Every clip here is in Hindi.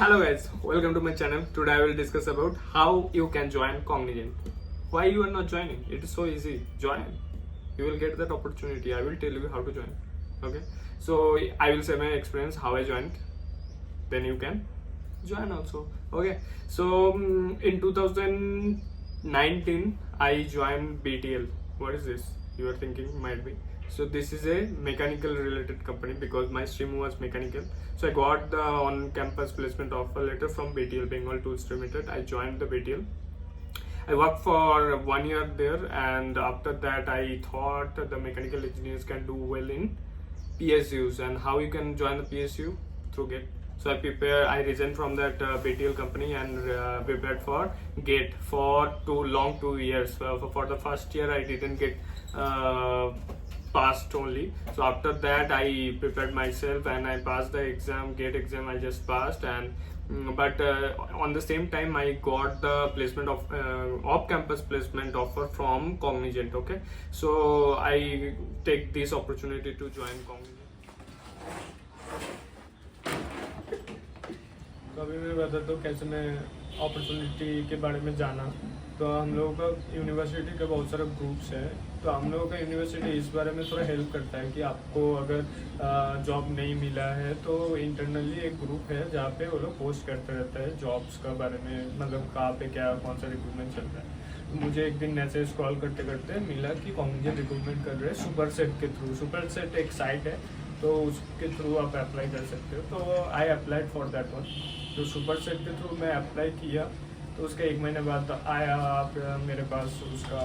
Hello guys, welcome to my channel. Today I will discuss about how you can join Cognizant. Why you are not joining? It is so easy. Join. You will get that opportunity. I will tell you how to join. Okay. So I will say my experience how I joined. Then you can join also. Okay. So in 2019 I joined BTL. What is this? You are thinking might be. So this is a mechanical related company because my stream was mechanical. So I got the on-campus placement offer letter from BTL, Bengal Tools Limited. I joined the BTL. I worked for 1 year there, and after that I thought the mechanical engineers can do well in PSUs. And how you can join the PSU? Through GATE. So I resigned from that BTL company and prepared for GATE for 2 years. For the first year I didn't get passed only. So after that I prepared myself and I passed the exam, GATE exam I just passed. And but on the same time I got the placement of off-campus placement offer from Cognizant. Okay, so I take this opportunity to join Cognizant. तो अभी मैं बताता हूँ कैसे मैं अपॉर्चुनिटी के बारे में जाना। तो हम लोगों का यूनिवर्सिटी का बहुत सारे ग्रुप्स है। तो हम लोगों का यूनिवर्सिटी इस बारे में थोड़ा हेल्प करता है कि आपको अगर जॉब नहीं मिला है तो इंटरनली एक ग्रुप है जहाँ पे वो लोग पोस्ट करते रहता है जॉब्स का बारे में, मतलब कहाँ पे क्या कौन सा रिक्रूटमेंट चल रहा है। तो मुझे एक दिन ऐसे स्क्रॉल करते करते मिला कि कॉग्निजेंट रिक्रूटमेंट कर रहे हैं सुपरसेट के थ्रू। सुपरसेट एक साइट है तो उसके थ्रू आप अप्लाई कर सकते हो। तो I applied for that one. तो सुपरसेट के थ्रू मैं अप्लाई किया तो उसके 1 महीने बाद आया आप मेरे पास उसका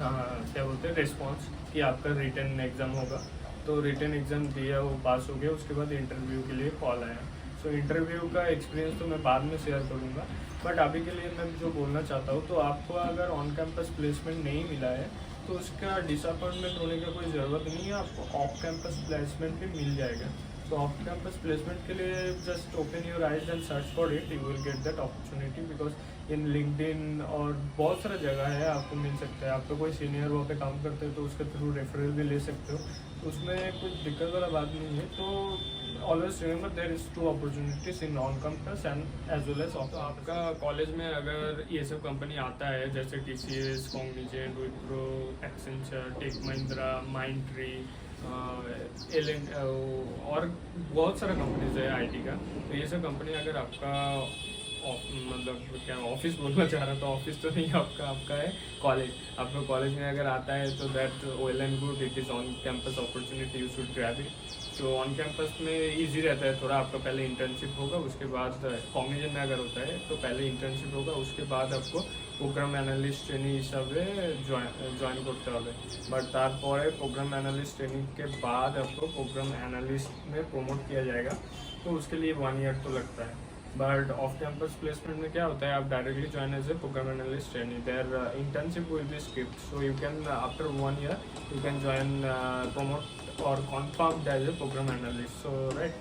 क्या बोलते हैं रिस्पॉन्स कि आपका रिटन एग्ज़ाम होगा। तो रिटन एग्ज़ाम दिया, वो पास हो गया। उसके बाद इंटरव्यू के लिए कॉल आया। सो इंटरव्यू का एक्सपीरियंस तो मैं बाद में शेयर करूँगा, बट अभी के लिए मैं जो बोलना चाहता हूँ तो आपको अगर ऑन कैंपस प्लेसमेंट नहीं मिला है तो उसका डिसअपॉइंटमेंट होने का कोई ज़रूरत नहीं है। आपको ऑफ कैंपस प्लेसमेंट भी मिल जाएगा। तो ऑफ कैंपस प्लेसमेंट के लिए just open your eyes and search for it, you will get that opportunity because in LinkedIn और बहुत सारा जगह है आपको मिल सकता है। आपका कोई सीनियर वहाँ पे काम करते हो तो उसके थ्रू रेफरल भी ले सकते हो। तो उसमें कुछ दिक्कत वाला बात नहीं है। तो always remember there is 2 opportunities in on campus and as well as off. तो आपका कॉलेज में अगर ये सब कंपनी आता है जैसे TCS, Cognizant, Wipro, Accenture, Tech Mahindra, Mindtree, और बहुत सारा कंपनीज है IT का। तो ये सब कंपनी अगर आपका मतलब क्या ऑफिस बोलना चाह रहा, तो ऑफिस तो नहीं आपका है कॉलेज। आपका कॉलेज में अगर आता है तो that well and good, it is on campus opportunity, you should grab it. तो ऑन कैंपस में इजी रहता है थोड़ा। आपका पहले इंटर्नशिप होगा, उसके बाद कॉग्निजेंट में अगर होता है तो पहले इंटर्नशिप होगा, उसके बाद आपको प्रोग्राम एनालिस्ट ट्रेनिंग हिसाबे जॉइन करते হবে। बट তারপরে प्रोग्राम एनालिस्ट ट्रेनिंग के बाद आपको प्रोग्राम एनालिस्ट में प्रमोट किया जाएगा। तो उसके लिए 1 ईयर तो लगता है। बट ऑफ कैंपस प्लेसमेंट में क्या होता है, आप directly join as a program analyst training, there internship will be skipped. So you can after 1 year you can join promote और confirmed as a program analyst. So right,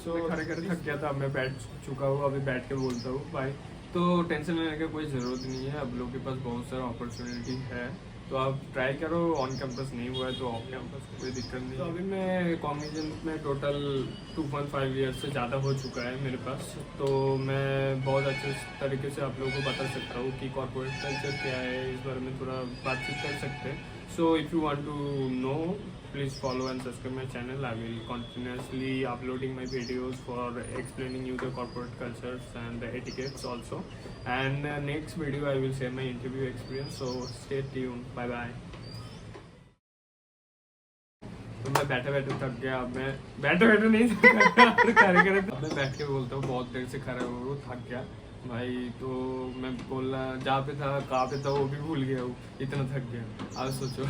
so खड़े खड़े थक गया था, मैं बैठ चुका हूँ, अभी बैठ के बोलता हूँ बाय। तो टेंशन लेने की कोई ज़रूरत नहीं है। आप लोगों के पास बहुत सारा अपॉर्चुनिटी है, तो आप ट्राई करो। ऑन कैंपस नहीं हुआ है तो ऑफ कैंपस कोई दिक्कत नहीं। तो अभी मैं कॉग्निजेंट में टोटल 2.5 ईयर से ज़्यादा हो चुका है मेरे पास। तो मैं बहुत अच्छे तरीके से आप लोगों को बता सकता हूँ कि कॉर्पोरेट कल्चर क्या है, इस बारे में थोड़ा बातचीत कर सकते हैं। So if you want to know, please follow and subscribe my channel. I will continuously uploading my videos for explaining you the corporate cultures and the etiquettes also. And next video I will share my interview experience. So stay tuned. Bye bye. तो मैं बैठे बैठे थक गया। अब मैं बैठे बैठे नहीं खड़े खड़े अब मैं बैठ के बोलता हूँ, बहुत देर से खड़ा हुआ थक गया भाई। तो मैं बोलना जहाँ पे था कहाँ पे था वो भी भूल गया हूँ, इतना थक गया। अब सोचो।